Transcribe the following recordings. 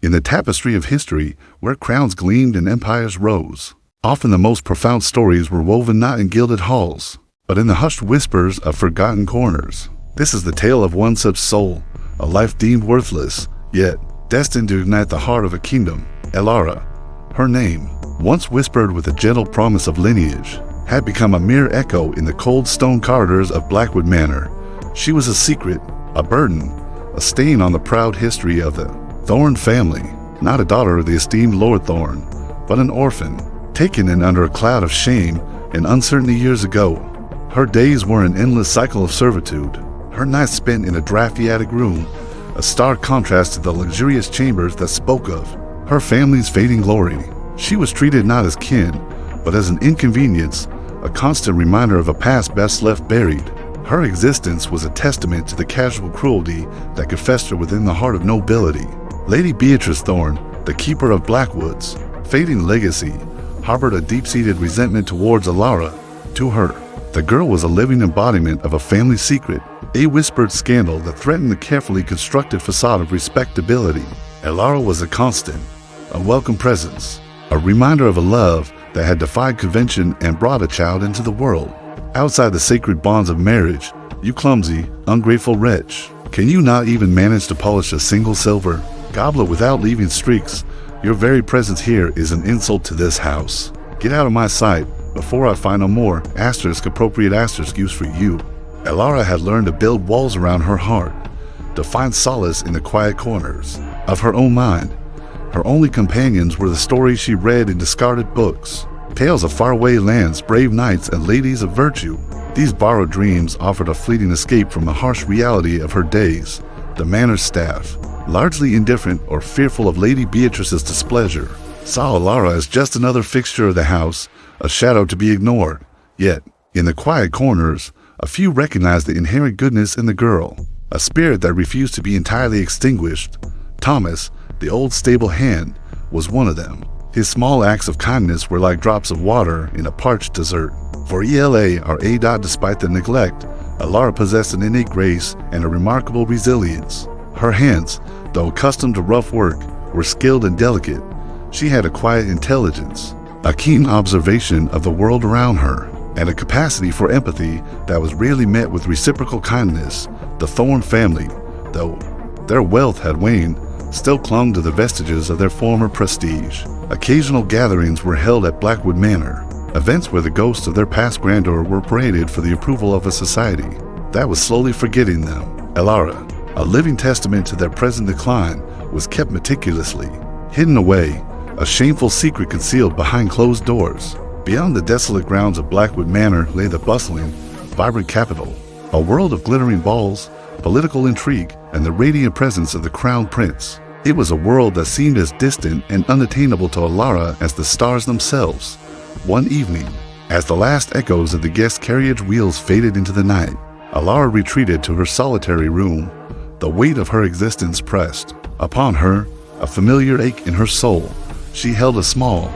In the tapestry of history, where crowns gleamed and empires rose, often the most profound stories were woven not in gilded halls, but in the hushed whispers of forgotten corners. This is the tale of one such soul, a life deemed worthless, yet destined to ignite the heart of a kingdom. Elara, her name, once whispered with a gentle promise of lineage, had become a mere echo in the cold stone corridors of Blackwood Manor. She was a secret, a burden, a stain on the proud history of the Thorne family, not a daughter of the esteemed Lord Thorne, but an orphan, taken in under a cloud of shame and uncertainty years ago. Her days were an endless cycle of servitude, her nights spent in a drafty attic room, a stark contrast to the luxurious chambers that spoke of her family's fading glory. She was treated not as kin, but as an inconvenience, a constant reminder of a past best left buried. Her existence was a testament to the casual cruelty that could fester within the heart of nobility. Lady Beatrice Thorne, the keeper of Blackwood's fading legacy, harbored a deep-seated resentment towards Elara. To her, the girl was a living embodiment of a family secret, a whispered scandal that threatened the carefully constructed facade of respectability. Elara was a constant, a welcome presence, a reminder of a love that had defied convention and brought a child into the world. Outside the sacred bonds of marriage, you clumsy, ungrateful wretch, can you not even manage to polish a single silver goblet without leaving streaks? Your very presence here is an insult to this house. Get out of my sight before I find a more appropriate use for you. Elara had learned to build walls around her heart, to find solace in the quiet corners of her own mind. Her only companions were the stories she read in discarded books, tales of faraway lands, brave knights, and ladies of virtue. These borrowed dreams offered a fleeting escape from the harsh reality of her days. The manor's staff, largely indifferent or fearful of Lady Beatrice's displeasure, saw Elara as just another fixture of the house, a shadow to be ignored. Yet, in the quiet corners, a few recognized the inherent goodness in the girl, a spirit that refused to be entirely extinguished. Thomas, the old stable hand, was one of them. His small acts of kindness were like drops of water in a parched desert. For ELA or A. Despite the neglect, Elara possessed an innate grace and a remarkable resilience. Her hands, though accustomed to rough work, were skilled and delicate. She had a quiet intelligence, a keen observation of the world around her, and a capacity for empathy that was rarely met with reciprocal kindness. The Thorne family, though their wealth had waned, still clung to the vestiges of their former prestige. Occasional gatherings were held at Blackwood Manor, events where the ghosts of their past grandeur were paraded for the approval of a society that was slowly forgetting them. Elara, a living testament to their present decline, was kept meticulously hidden away, a shameful secret concealed behind closed doors. Beyond the desolate grounds of Blackwood Manor lay the bustling, vibrant capital, a world of glittering balls, political intrigue, and the radiant presence of the crown prince. It was a world that seemed as distant and unattainable to Elara as the stars themselves. One evening, as the last echoes of the guest carriage wheels faded into the night, Elara retreated to her solitary room, the weight of her existence pressed upon her, a familiar ache in her soul. She held a small,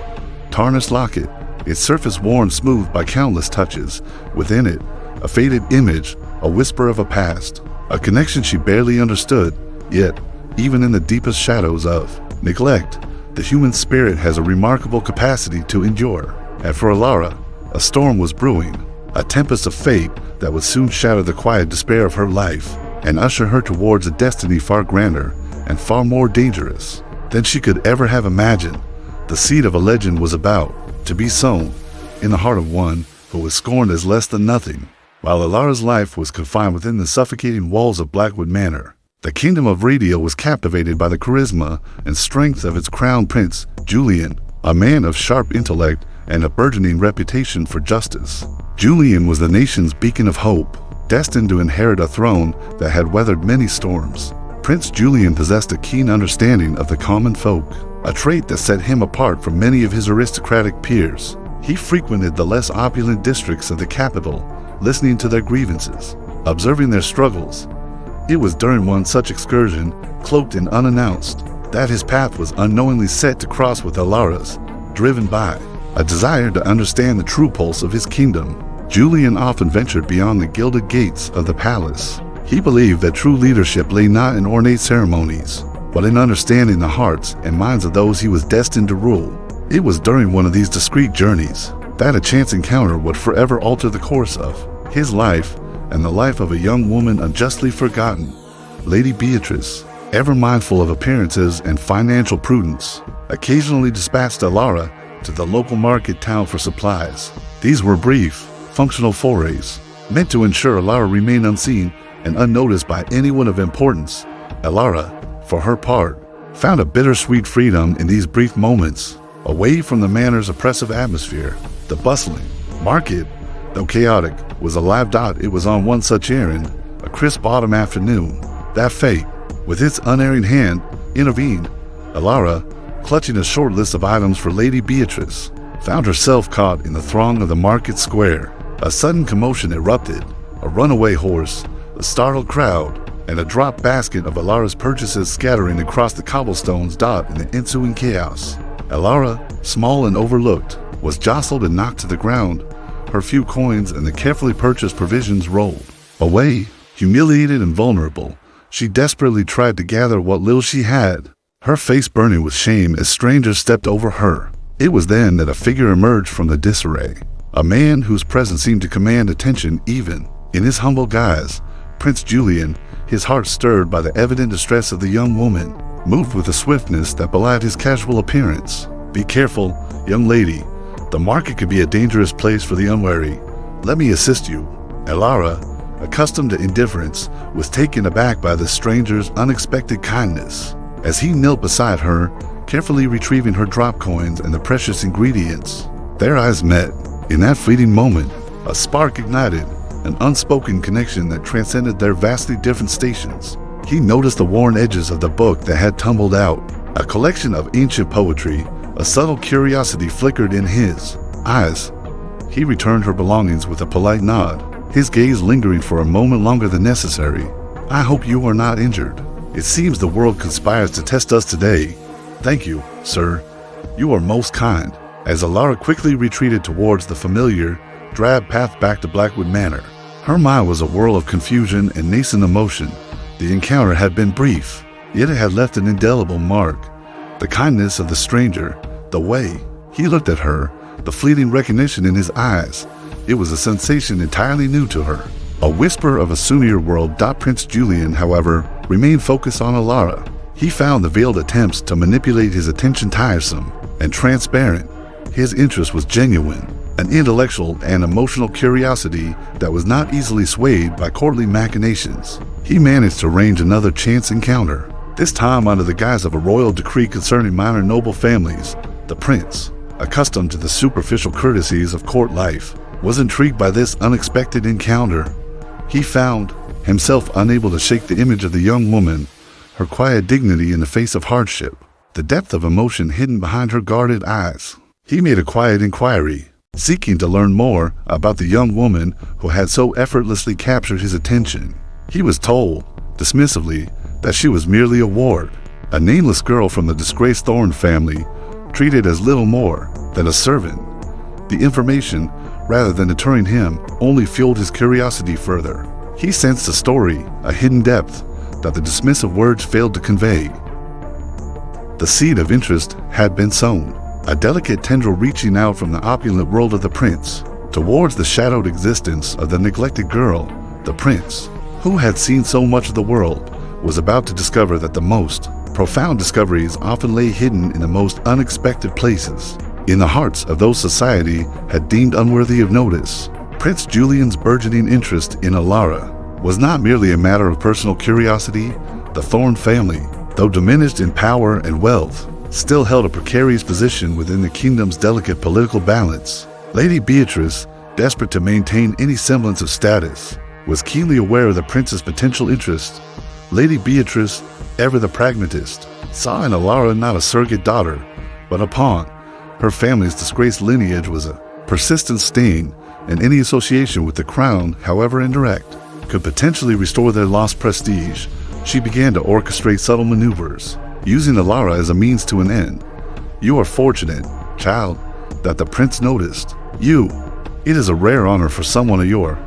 tarnished locket, its surface worn smooth by countless touches. Within it, a faded image, a whisper of a past, a connection she barely understood. Yet, even in the deepest shadows of neglect, the human spirit has a remarkable capacity to endure. And for Elara, a storm was brewing, a tempest of fate that would soon shatter the quiet despair of her life and usher her towards a destiny far grander and far more dangerous than she could ever have imagined. The seed of a legend was about to be sown in the heart of one who was scorned as less than nothing. While Elara's life was confined within the suffocating walls of Blackwood Manor, the kingdom of Radial was captivated by the charisma and strength of its crown prince, Julian, a man of sharp intellect and a burgeoning reputation for justice. Julian was the nation's beacon of hope, destined to inherit a throne that had weathered many storms. Prince Julian possessed a keen understanding of the common folk, a trait that set him apart from many of his aristocratic peers. He frequented the less opulent districts of the capital, listening to their grievances, observing their struggles. It was during one such excursion, cloaked and unannounced, that his path was unknowingly set to cross with Elara's, driven by a desire to understand the true pulse of his kingdom. Julian often ventured beyond the gilded gates of the palace. He believed that true leadership lay not in ornate ceremonies, but in understanding the hearts and minds of those he was destined to rule. It was during one of these discreet journeys that a chance encounter would forever alter the course of his life and the life of a young woman unjustly forgotten. Lady Beatrice, ever mindful of appearances and financial prudence, occasionally dispatched Alara to the local market town for supplies. These were brief, functional forays, meant to ensure Alara remained unseen and unnoticed by anyone of importance. Alara, for her part, found a bittersweet freedom in these brief moments, away from the manor's oppressive atmosphere. The bustling market, though chaotic, was a live dot. It was on one such errand, a crisp autumn afternoon, that fate, with its unerring hand, intervened. Alara, clutching a short list of items for Lady Beatrice, found herself caught in the throng of the market square. A sudden commotion erupted. A runaway horse, a startled crowd, and a dropped basket of Alara's purchases scattering across the cobblestones dot in the ensuing chaos. Alara, small and overlooked, was jostled and knocked to the ground. Her few coins and the carefully purchased provisions rolled away. Humiliated and vulnerable, she desperately tried to gather what little she had, her face burning with shame as strangers stepped over her. It was then that a figure emerged from the disarray, a man whose presence seemed to command attention even in his humble guise. Prince Julian, his heart stirred by the evident distress of the young woman, moved with a swiftness that belied his casual appearance. "Be careful, young lady. The market could be a dangerous place for the unwary. Let me assist you." Alara, accustomed to indifference, was taken aback by the stranger's unexpected kindness. As he knelt beside her, carefully retrieving her drop coins and the precious ingredients, their eyes met. In that fleeting moment, a spark ignited, an unspoken connection that transcended their vastly different stations. He noticed the worn edges of the book that had tumbled out, a collection of ancient poetry. A subtle curiosity flickered in his eyes. He returned her belongings with a polite nod, his gaze lingering for a moment longer than necessary. "I hope you are not injured. It seems the world conspires to test us today." "Thank you, sir. You are most kind." As Alara quickly retreated towards the familiar, drab path back to Blackwood Manor, her mind was a whirl of confusion and nascent emotion. The encounter had been brief, yet it had left an indelible mark. The kindness of the stranger, the way he looked at her, the fleeting recognition in his eyes, it was a sensation entirely new to her. A whisper of a sunnier world. Prince Julian, however, remained focused on Alara. He found the veiled attempts to manipulate his attention tiresome and transparent. His interest was genuine, an intellectual and emotional curiosity that was not easily swayed by courtly machinations. He managed to arrange another chance encounter, this time under the guise of a royal decree concerning minor noble families. The prince, accustomed to the superficial courtesies of court life, was intrigued by this unexpected encounter. He found himself unable to shake the image of the young woman, her quiet dignity in the face of hardship, the depth of emotion hidden behind her guarded eyes. He made a quiet inquiry, seeking to learn more about the young woman who had so effortlessly captured his attention. He was told, dismissively, that she was merely a ward, a nameless girl from the disgraced Thorne family, treated as little more than a servant. The information, rather than deterring him, only fueled his curiosity further. He sensed a story, a hidden depth, that the dismissive words failed to convey. The seed of interest had been sown, a delicate tendril reaching out from the opulent world of the prince towards the shadowed existence of the neglected girl. The prince, who had seen so much of the world, was about to discover that the most profound discoveries often lay hidden in the most unexpected places, in the hearts of those society had deemed unworthy of notice. Prince Julian's burgeoning interest in Alara was not merely a matter of personal curiosity. The Thorne family, though diminished in power and wealth, still held a precarious position within the kingdom's delicate political balance. Lady Beatrice, desperate to maintain any semblance of status, was keenly aware of the prince's potential interest. Lady Beatrice, ever the pragmatist, saw in Alara not a surrogate daughter, but a pawn. Her family's disgraced lineage was a persistent stain, and any association with the crown, however indirect, could potentially restore their lost prestige. She began to orchestrate subtle maneuvers, using Alara as a means to an end. "You are fortunate, child, that the prince noticed you. It is a rare honor for someone of your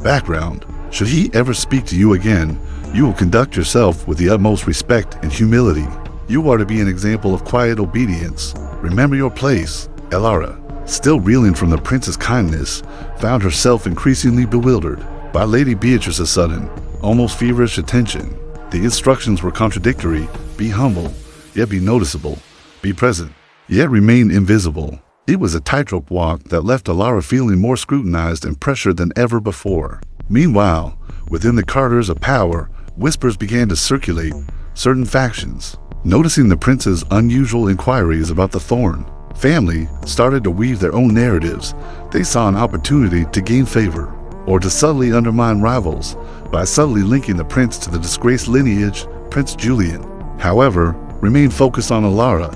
background. Should he ever speak to you again, You will conduct yourself with the utmost respect and humility. You are to be an example of quiet obedience. Remember your place. Elara, still reeling from the prince's kindness, found herself increasingly bewildered by Lady Beatrice's sudden, almost feverish attention. The instructions were contradictory: be humble, yet be noticeable; be present, yet remain invisible. It was a tightrope walk that left Elara feeling more scrutinized and pressured than ever before. Meanwhile, within the corridors of power, whispers began to circulate. Certain factions, noticing the prince's unusual inquiries about the Thorn family, started to weave their own narratives. They saw an opportunity to gain favor, or to subtly undermine rivals, by subtly linking the prince to the disgraced lineage. Prince Julian, however, remained focused on Elara.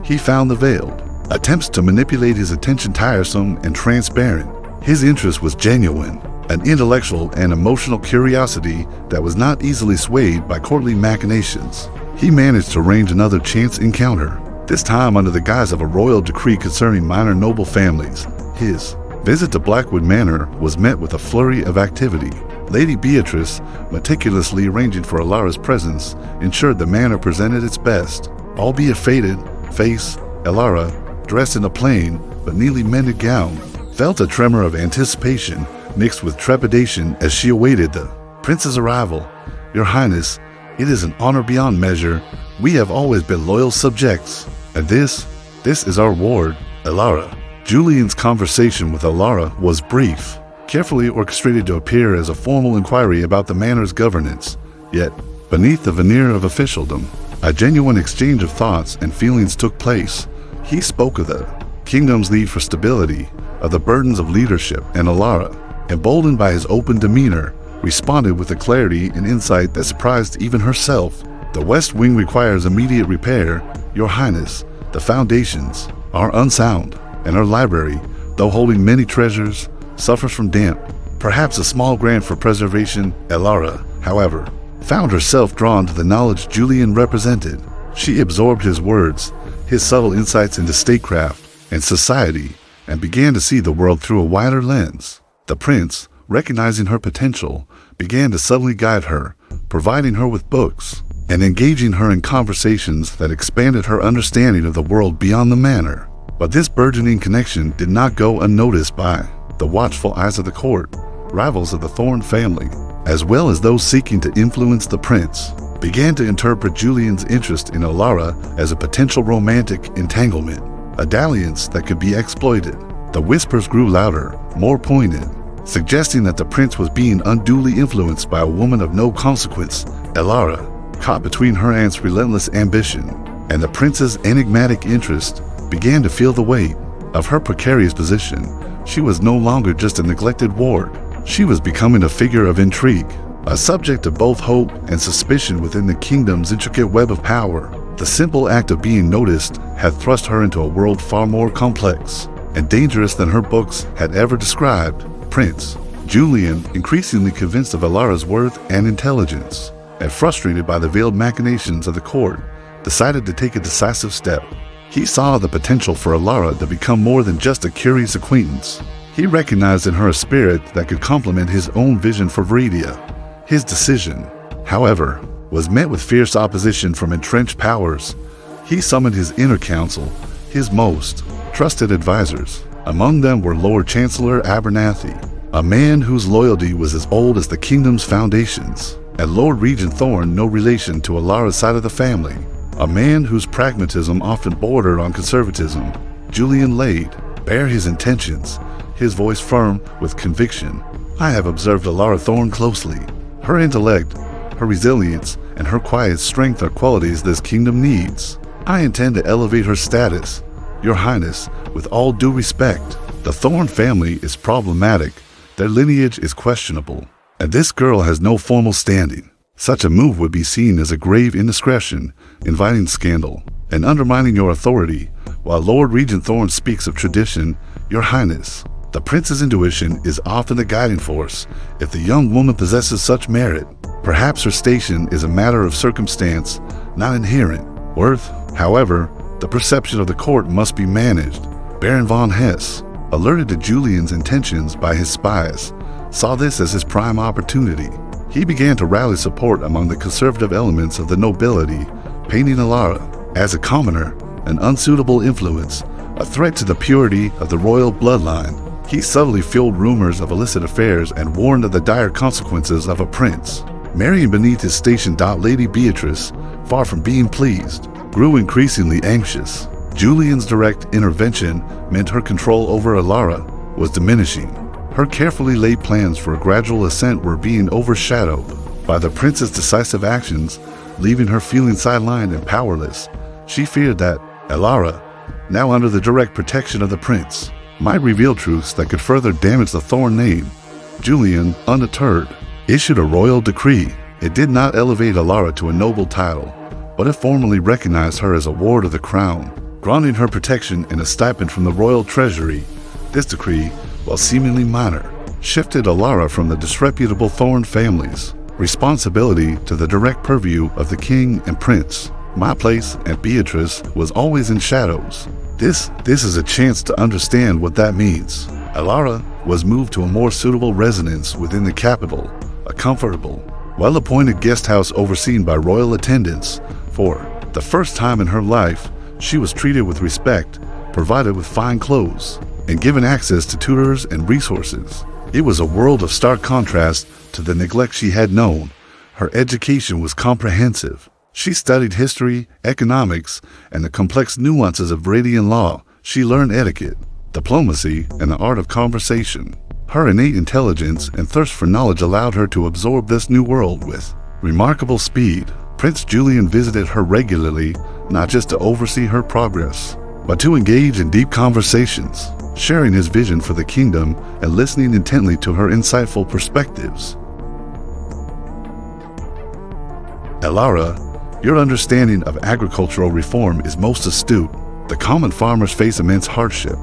He found the veiled attempts to manipulate his attention tiresome and transparent. His interest was genuine, an intellectual and emotional curiosity that was not easily swayed by courtly machinations. He managed to arrange another chance encounter, this time under the guise of a royal decree concerning minor noble families. His visit to Blackwood Manor was met with a flurry of activity. Lady Beatrice, meticulously arranging for Elara's presence, ensured the manor presented its best. Albeit faded face, Elara, dressed in a plain but neatly mended gown, felt a tremor of anticipation mixed with trepidation as she awaited the prince's arrival. Your Highness, it is an honor beyond measure. We have always been loyal subjects, and this is our ward, Elara. Julian's conversation with Elara was brief, carefully orchestrated to appear as a formal inquiry about the manor's governance. Yet, beneath the veneer of officialdom, a genuine exchange of thoughts and feelings took place. He spoke of the kingdom's need for stability, of the burdens of leadership, and Elara, emboldened by his open demeanor, responded with a clarity and insight that surprised even herself. The West Wing requires immediate repair, Your Highness. The foundations are unsound, and our library, though holding many treasures, suffers from damp. Perhaps a small grant for preservation. Elara, however, found herself drawn to the knowledge Julian represented. She absorbed his words, his subtle insights into statecraft and society, and began to see the world through a wider lens. The prince, recognizing her potential, began to subtly guide her, providing her with books, and engaging her in conversations that expanded her understanding of the world beyond the manor. But this burgeoning connection did not go unnoticed by the watchful eyes of the court. Rivals of the Thorn family, as well as those seeking to influence the prince, began to interpret Julian's interest in Elara as a potential romantic entanglement, a dalliance that could be exploited. The whispers grew louder, more poignant, suggesting that the prince was being unduly influenced by a woman of no consequence. Elara, caught between her aunt's relentless ambition and the prince's enigmatic interest, began to feel the weight of her precarious position. She was no longer just a neglected ward. She was becoming a figure of intrigue, a subject of both hope and suspicion within the kingdom's intricate web of power. The simple act of being noticed had thrust her into a world far more complex and dangerous than her books had ever described. Prince Julian, increasingly convinced of Elara's worth and intelligence, and frustrated by the veiled machinations of the court, decided to take a decisive step. He saw the potential for Elara to become more than just a curious acquaintance. He recognized in her a spirit that could complement his own vision for Viridia. His decision, however, was met with fierce opposition from entrenched powers. He summoned his inner council, his most trusted advisors. Among them were Lord Chancellor Abernathy, a man whose loyalty was as old as the kingdom's foundations, and Lord Regent Thorn, no relation to Elara's side of the family, a man whose pragmatism often bordered on conservatism. Julian laid bare his intentions, his voice firm with conviction. I have observed Elara Thorn closely. Her intellect, her resilience, and her quiet strength are qualities this kingdom needs. I intend to elevate her status. Your Highness, with all due respect, the Thorn family is problematic. Their lineage is questionable, and this girl has no formal standing. Such a move would be seen as a grave indiscretion, inviting scandal, and undermining your authority. While Lord Regent Thorn speaks of tradition, Your Highness, the prince's intuition is often the guiding force. If the young woman possesses such merit, perhaps her station is a matter of circumstance, not inherent worth. However, the perception of the court must be managed. Baron von Hesse, alerted to Julian's intentions by his spies, saw this as his prime opportunity. he began to rally support among the conservative elements of the nobility, painting Alara as a commoner, an unsuitable influence, a threat to the purity of the royal bloodline. He subtly fueled rumors of illicit affairs and warned of the dire consequences of a prince marrying beneath his station. Lady Beatrice, far from being pleased, grew increasingly anxious. Julian's direct intervention meant her control over Alara was diminishing. Her carefully laid plans for a gradual ascent were being overshadowed by the prince's decisive actions, leaving her feeling sidelined and powerless. She feared that Alara, now under the direct protection of the prince, might reveal truths that could further damage the Thorn name. Julian, undeterred, issued a royal decree. It did not elevate Alara to a noble title, but it formally recognized her as a ward of the crown, granting her protection and a stipend from the royal treasury. This decree, while seemingly minor, shifted Alara from the disreputable Thorn family's responsibility to the direct purview of the king and prince. My place and Beatrice was always in shadows. This is a chance to understand what that means. Alara was moved to a more suitable residence within the capital, a comfortable, well-appointed guest house overseen by royal attendants. For the first time in her life, she was treated with respect, provided with fine clothes, and given access to tutors and resources. It was a world of stark contrast to the neglect she had known. Her education was comprehensive. She studied history, economics, and the complex nuances of Radian law. She learned etiquette, diplomacy, and the art of conversation. Her innate intelligence and thirst for knowledge allowed her to absorb this new world with remarkable speed. Prince Julian visited her regularly, not just to oversee her progress, but to engage in deep conversations, sharing his vision for the kingdom and listening intently to her insightful perspectives. Alara, your understanding of agricultural reform is most astute. The common farmers face immense hardship.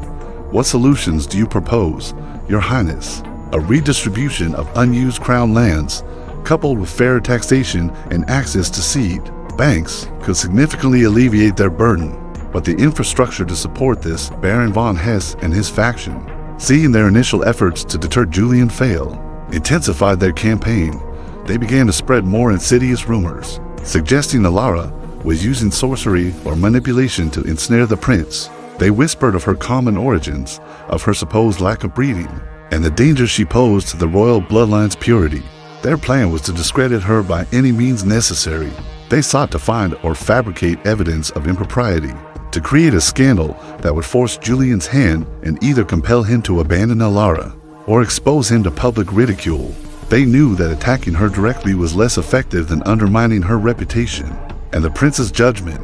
What solutions do you propose, Your Highness? A redistribution of unused crown lands, coupled with fairer taxation and access to seed banks, could significantly alleviate their burden. But the infrastructure to support this, Baron von Hesse and his faction, seeing their initial efforts to deter Julian fail, intensified their campaign. They began to spread more insidious rumors, suggesting Alara was using sorcery or manipulation to ensnare the prince. They whispered of her common origins, of her supposed lack of breeding, and the danger she posed to the royal bloodline's purity. Their plan was to discredit her by any means necessary. They sought to find or fabricate evidence of impropriety, to create a scandal that would force Julian's hand and either compel him to abandon Alara or expose him to public ridicule. They knew that attacking her directly was less effective than undermining her reputation and the prince's judgment.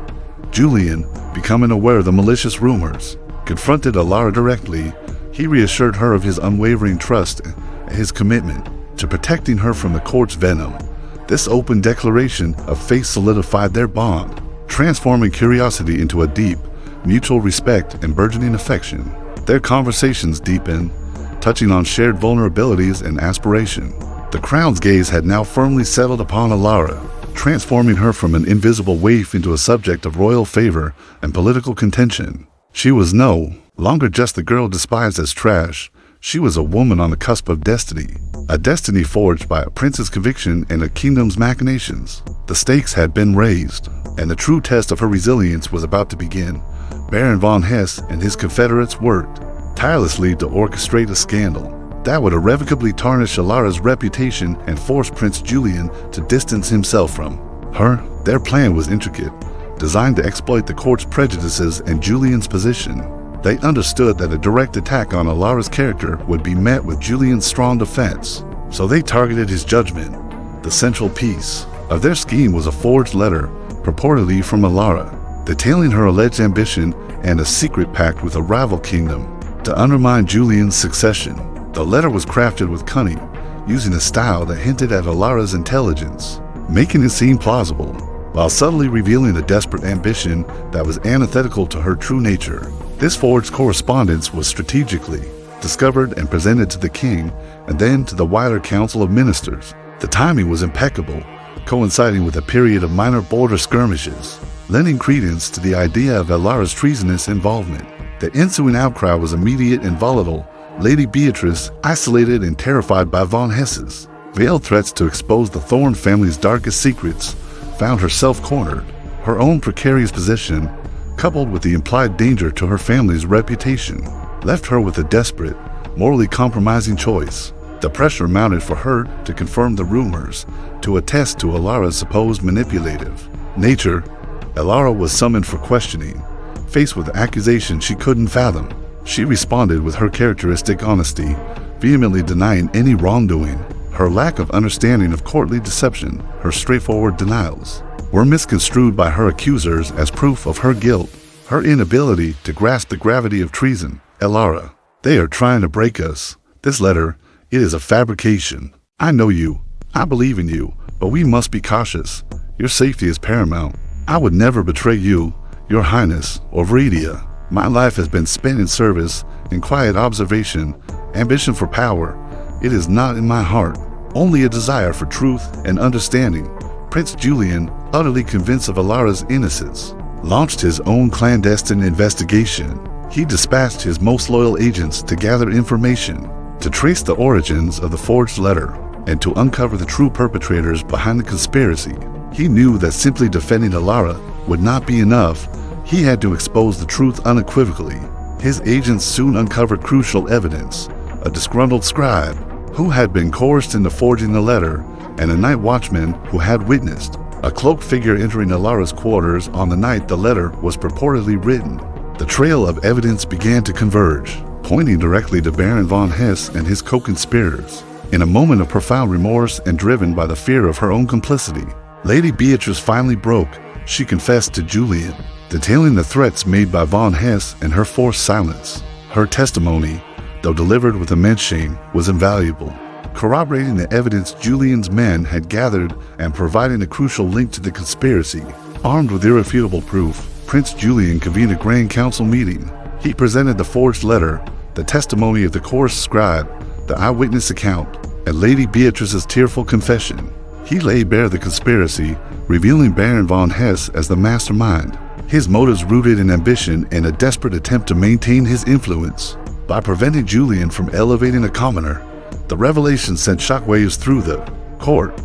Julian, becoming aware of the malicious rumors, confronted Alara directly. He reassured her of his unwavering trust and his commitment to protecting her from the court's venom. This open declaration of faith solidified their bond, transforming curiosity into a deep, mutual respect and burgeoning affection. Their conversations deepened, touching on shared vulnerabilities and aspiration. The crown's gaze had now firmly settled upon Alara, transforming her from an invisible waif into a subject of royal favor and political contention. She was no longer just the girl despised as trash. She was a woman on the cusp of destiny, a destiny forged by a prince's conviction and a kingdom's machinations. The stakes had been raised, and the true test of her resilience was about to begin. Baron von Hesse and his confederates worked tirelessly to orchestrate a scandal that would irrevocably tarnish Alara's reputation and force Prince Julian to distance himself from her. Their plan was intricate, designed to exploit the court's prejudices and Julian's position. They understood that a direct attack on Alara's character would be met with Julian's strong defense, so they targeted his judgment. The central piece of their scheme was a forged letter, purportedly from Alara, detailing her alleged ambition and a secret pact with a rival kingdom to undermine Julian's succession. The letter was crafted with cunning, using a style that hinted at Alara's intelligence, making it seem plausible, while subtly revealing a desperate ambition that was antithetical to her true nature. This forged correspondence was strategically discovered and presented to the king and then to the wider council of ministers. The timing was impeccable, coinciding with a period of minor border skirmishes, lending credence to the idea of Alara's treasonous involvement. The ensuing outcry was immediate and volatile. Lady Beatrice, isolated and terrified by von Hesse's Veiled threats to expose the Thorn family's darkest secrets found herself cornered. Her own precarious position, coupled with the implied danger to her family's reputation, left her with a desperate, morally compromising choice. The pressure mounted for her to confirm the rumors, to attest to Alara's supposed manipulative nature. Alara was summoned for questioning. Faced with accusations she couldn't fathom, she responded with her characteristic honesty, vehemently denying any wrongdoing. Her lack of understanding of courtly deception, her straightforward denials, were misconstrued by her accusers as proof of her guilt, her inability to grasp the gravity of treason. Alara, they are trying to break us. This letter, it is a fabrication. I know you. I believe in you, but we must be cautious. Your safety is paramount. I would never betray you, Your Highness, or Viridia. My life has been spent in service, in quiet observation, ambition for power. It is not in my heart, only a desire for truth and understanding. Prince Julian, utterly convinced of Alara's innocence, launched his own clandestine investigation. He dispatched his most loyal agents to gather information, to trace the origins of the forged letter, and to uncover the true perpetrators behind the conspiracy. He knew that simply defending Alara would not be enough. He had to expose the truth unequivocally. His agents soon uncovered crucial evidence: a disgruntled scribe who had been coerced into forging the letter, and a night watchman who had witnessed a cloaked figure entering Alara's quarters on the night the letter was purportedly written. The trail of evidence began to converge, pointing directly to Baron von Hesse and his co-conspirators. In a moment of profound remorse and driven by the fear of her own complicity, Lady Beatrice finally broke. She confessed to Julian, detailing the threats made by von Hesse and her forced silence. Her testimony, though delivered with immense shame, was invaluable, corroborating the evidence Julian's men had gathered and providing a crucial link to the conspiracy. Armed with irrefutable proof, Prince Julian convened a grand council meeting. He presented the forged letter, the testimony of the coerced scribe, the eyewitness account, and Lady Beatrice's tearful confession. He laid bare the conspiracy, revealing Baron von Hesse as the mastermind, his motives rooted in ambition and a desperate attempt to maintain his influence. By preventing Julian from elevating a commoner, the revelation sent shockwaves through the court.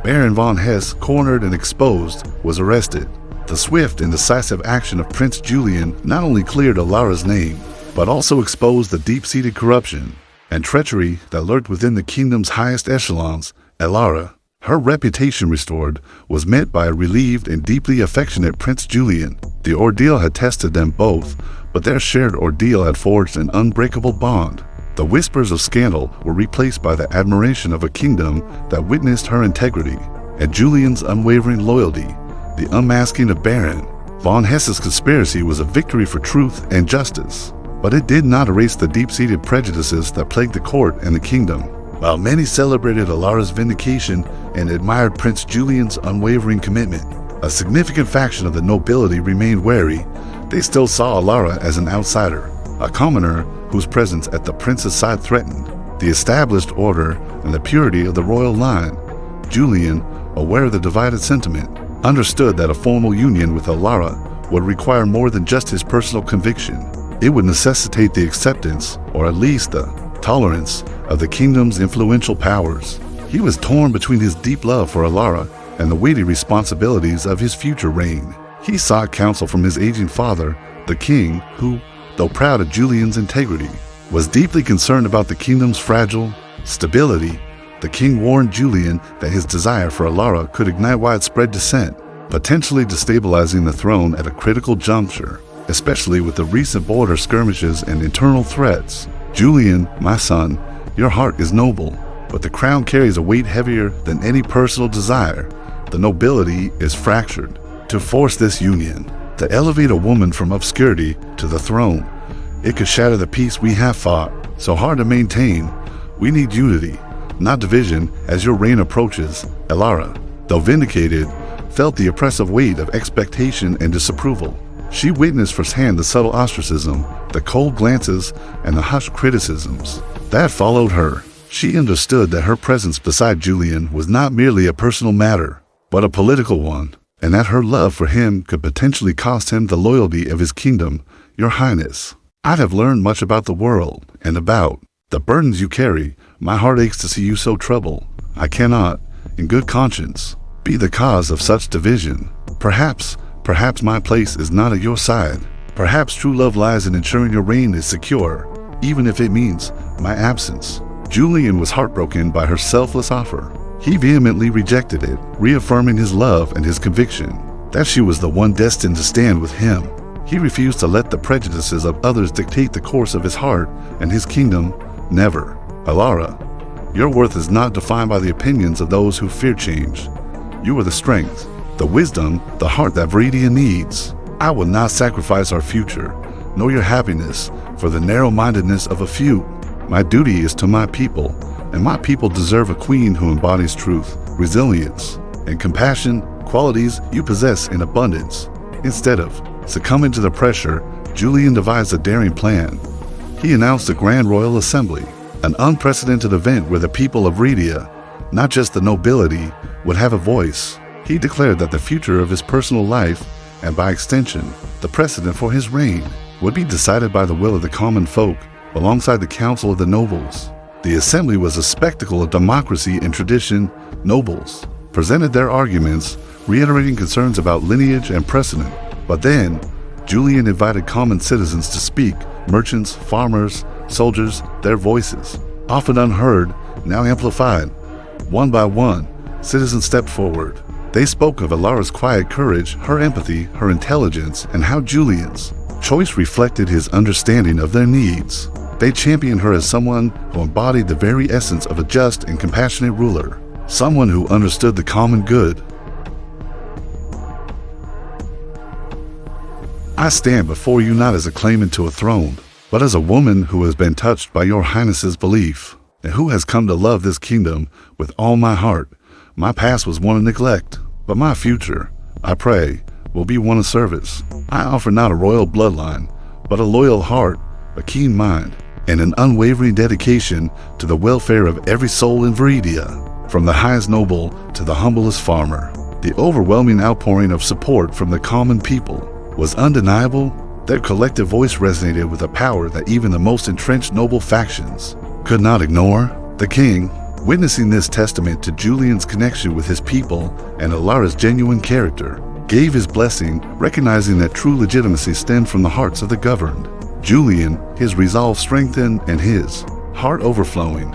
Baron von Hesse, cornered and exposed, was arrested. The swift and decisive action of Prince Julian not only cleared Alara's name, but also exposed the deep-seated corruption and treachery that lurked within the kingdom's highest echelons. Alara, her reputation restored, was met by a relieved and deeply affectionate Prince Julian. The ordeal had tested them both, but their shared ordeal had forged an unbreakable bond. The whispers of scandal were replaced by the admiration of a kingdom that witnessed her integrity, and Julian's unwavering loyalty. The unmasking of Baron von Hesse's conspiracy was a victory for truth and justice, but it did not erase the deep-seated prejudices that plagued the court and the kingdom. While many celebrated Alara's vindication and admired Prince Julian's unwavering commitment, a significant faction of the nobility remained wary. They still saw Alara as an outsider, a commoner whose presence at the prince's side threatened the established order and the purity of the royal line. Julian, aware of the divided sentiment, understood that a formal union with Alara would require more than just his personal conviction. It would necessitate the acceptance, or at least the tolerance, of the kingdom's influential powers. He was torn between his deep love for Alara and the weighty responsibilities of his future reign. He sought counsel from his aging father, the king, who, though proud of Julian's integrity, was deeply concerned about the kingdom's fragile stability. The king warned Julian that his desire for Alara could ignite widespread dissent, potentially destabilizing the throne at a critical juncture, especially with the recent border skirmishes and internal threats. Julian, my son, your heart is noble, but the crown carries a weight heavier than any personal desire. The nobility is fractured. To force this union, to elevate a woman from obscurity to the throne, it could shatter the peace we have fought so hard to maintain. We need unity, not division, as your reign approaches. Alara, though vindicated, felt the oppressive weight of expectation and disapproval. She witnessed firsthand the subtle ostracism, the cold glances, and the hushed criticisms that followed her. She understood that her presence beside Julian was not merely a personal matter, but a political one, and that her love for him could potentially cost him the loyalty of his kingdom. Your Highness, I have learned much about the world and about the burdens you carry. My heart aches to see you so troubled. I cannot, in good conscience, be the cause of such division. Perhaps my place is not at your side. Perhaps true love lies in ensuring your reign is secure, even if it means my absence." Julian was heartbroken by her selfless offer. He vehemently rejected it, reaffirming his love and his conviction that she was the one destined to stand with him. He refused to let the prejudices of others dictate the course of his heart and his kingdom. Never. "Alara, your worth is not defined by the opinions of those who fear change. You are the strength, the wisdom, the heart that Viridia needs. I will not sacrifice our future, nor your happiness, for the narrow-mindedness of a few. My duty is to my people, and my people deserve a queen who embodies truth, resilience, and compassion, qualities you possess in abundance." Instead of succumbing to the pressure, Julian devised a daring plan. He announced a Grand Royal Assembly, an unprecedented event where the people of Viridia, not just the nobility, would have a voice. He declared that the future of his personal life, and by extension, the precedent for his reign, would be decided by the will of the common folk, alongside the council of the nobles. The assembly was a spectacle of democracy and tradition. Nobles presented their arguments, reiterating concerns about lineage and precedent. But then, Julian invited common citizens to speak, merchants, farmers, soldiers, their voices, often unheard, now amplified. One by one, citizens stepped forward. They spoke of Alara's quiet courage, her empathy, her intelligence, and how Julian's choice reflected his understanding of their needs. They championed her as someone who embodied the very essence of a just and compassionate ruler, someone who understood the common good. "I stand before you not as a claimant to a throne, but as a woman who has been touched by your highness's belief, and who has come to love this kingdom with all my heart. My past was one of neglect, but my future, I pray, will be one of service. I offer not a royal bloodline, but a loyal heart, a keen mind, and an unwavering dedication to the welfare of every soul in Viridia, from the highest noble to the humblest farmer." The overwhelming outpouring of support from the common people was undeniable. Their collective voice resonated with a power that even the most entrenched noble factions could not ignore. The king, witnessing this testament to Julian's connection with his people and Alara's genuine character, gave his blessing, recognizing that true legitimacy stemmed from the hearts of the governed. Julian, his resolve strengthened and his heart overflowing,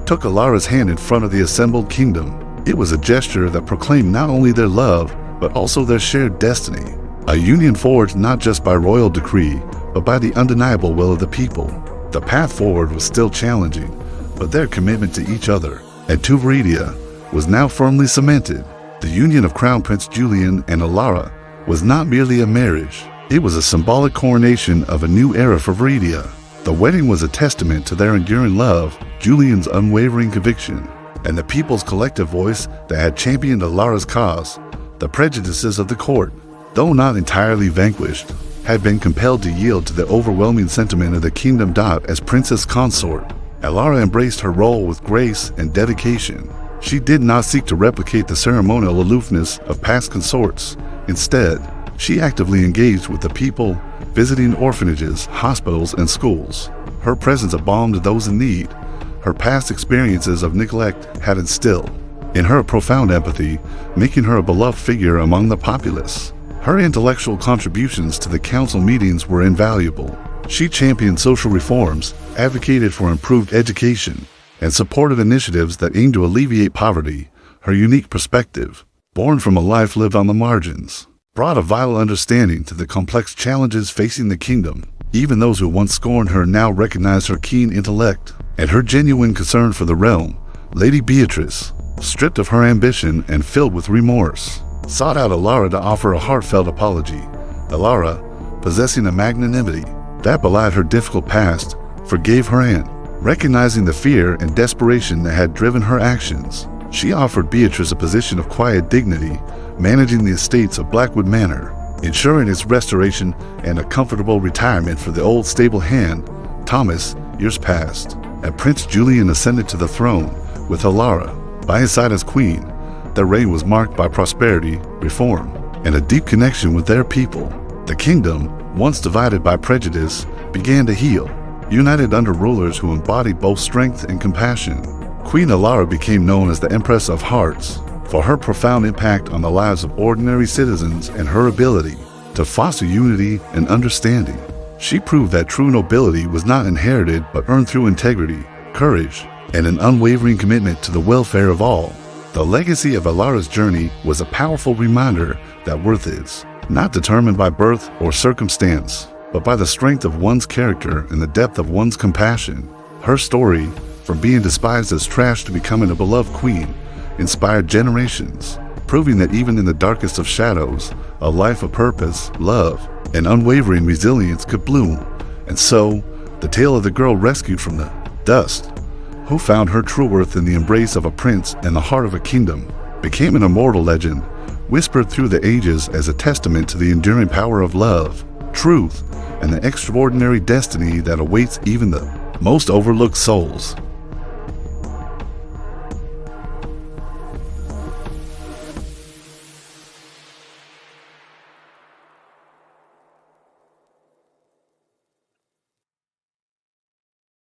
took Alara's hand in front of the assembled kingdom. It was a gesture that proclaimed not only their love, but also their shared destiny. A union forged not just by royal decree, but by the undeniable will of the people. The path forward was still challenging, but their commitment to each other and to Viridia was now firmly cemented. The union of Crown Prince Julian and Alara was not merely a marriage. It was a symbolic coronation of a new era for Viridia. The wedding was a testament to their enduring love, Julian's unwavering conviction, and the people's collective voice that had championed Alara's cause. The prejudices of the court, though not entirely vanquished, had been compelled to yield to the overwhelming sentiment of the kingdom. As princess consort, Alara embraced her role with grace and dedication. She did not seek to replicate the ceremonial aloofness of past consorts. Instead, she actively engaged with the people, visiting orphanages, hospitals, and schools. Her presence embalmed those in need. Her past experiences of neglect had instilled in her profound empathy, making her a beloved figure among the populace. Her intellectual contributions to the council meetings were invaluable. She championed social reforms, advocated for improved education, and supported initiatives that aimed to alleviate poverty. Her unique perspective, born from a life lived on the margins, brought a vital understanding to the complex challenges facing the kingdom. Even those who once scorned her now recognized her keen intellect and her genuine concern for the realm. Lady Beatrice, stripped of her ambition and filled with remorse, sought out Alara to offer a heartfelt apology. Alara, possessing a magnanimity that belied her difficult past, forgave her aunt. Recognizing the fear and desperation that had driven her actions, she offered Beatrice a position of quiet dignity, managing the estates of Blackwood Manor, ensuring its restoration and a comfortable retirement for the old stable hand. Thomas, years passed, and Prince Julian ascended to the throne with Alara by his side as queen. Their reign was marked by prosperity, reform, and a deep connection with their people. The kingdom, once divided by prejudice, began to heal, united under rulers who embodied both strength and compassion. Queen Alara became known as the Empress of Hearts for her profound impact on the lives of ordinary citizens and her ability to foster unity and understanding. She proved that true nobility was not inherited but earned through integrity, courage, and an unwavering commitment to the welfare of all. The legacy of Alara's journey was a powerful reminder that worth is not determined by birth or circumstance, but by the strength of one's character and the depth of one's compassion. Her story, from being despised as trash to becoming a beloved queen, inspired generations, proving that even in the darkest of shadows, a life of purpose, love, and unwavering resilience could bloom. And so, the tale of the girl rescued from the dust, who found her true worth in the embrace of a prince and the heart of a kingdom, became an immortal legend, whispered through the ages as a testament to the enduring power of love, truth, and the extraordinary destiny that awaits even the most overlooked souls.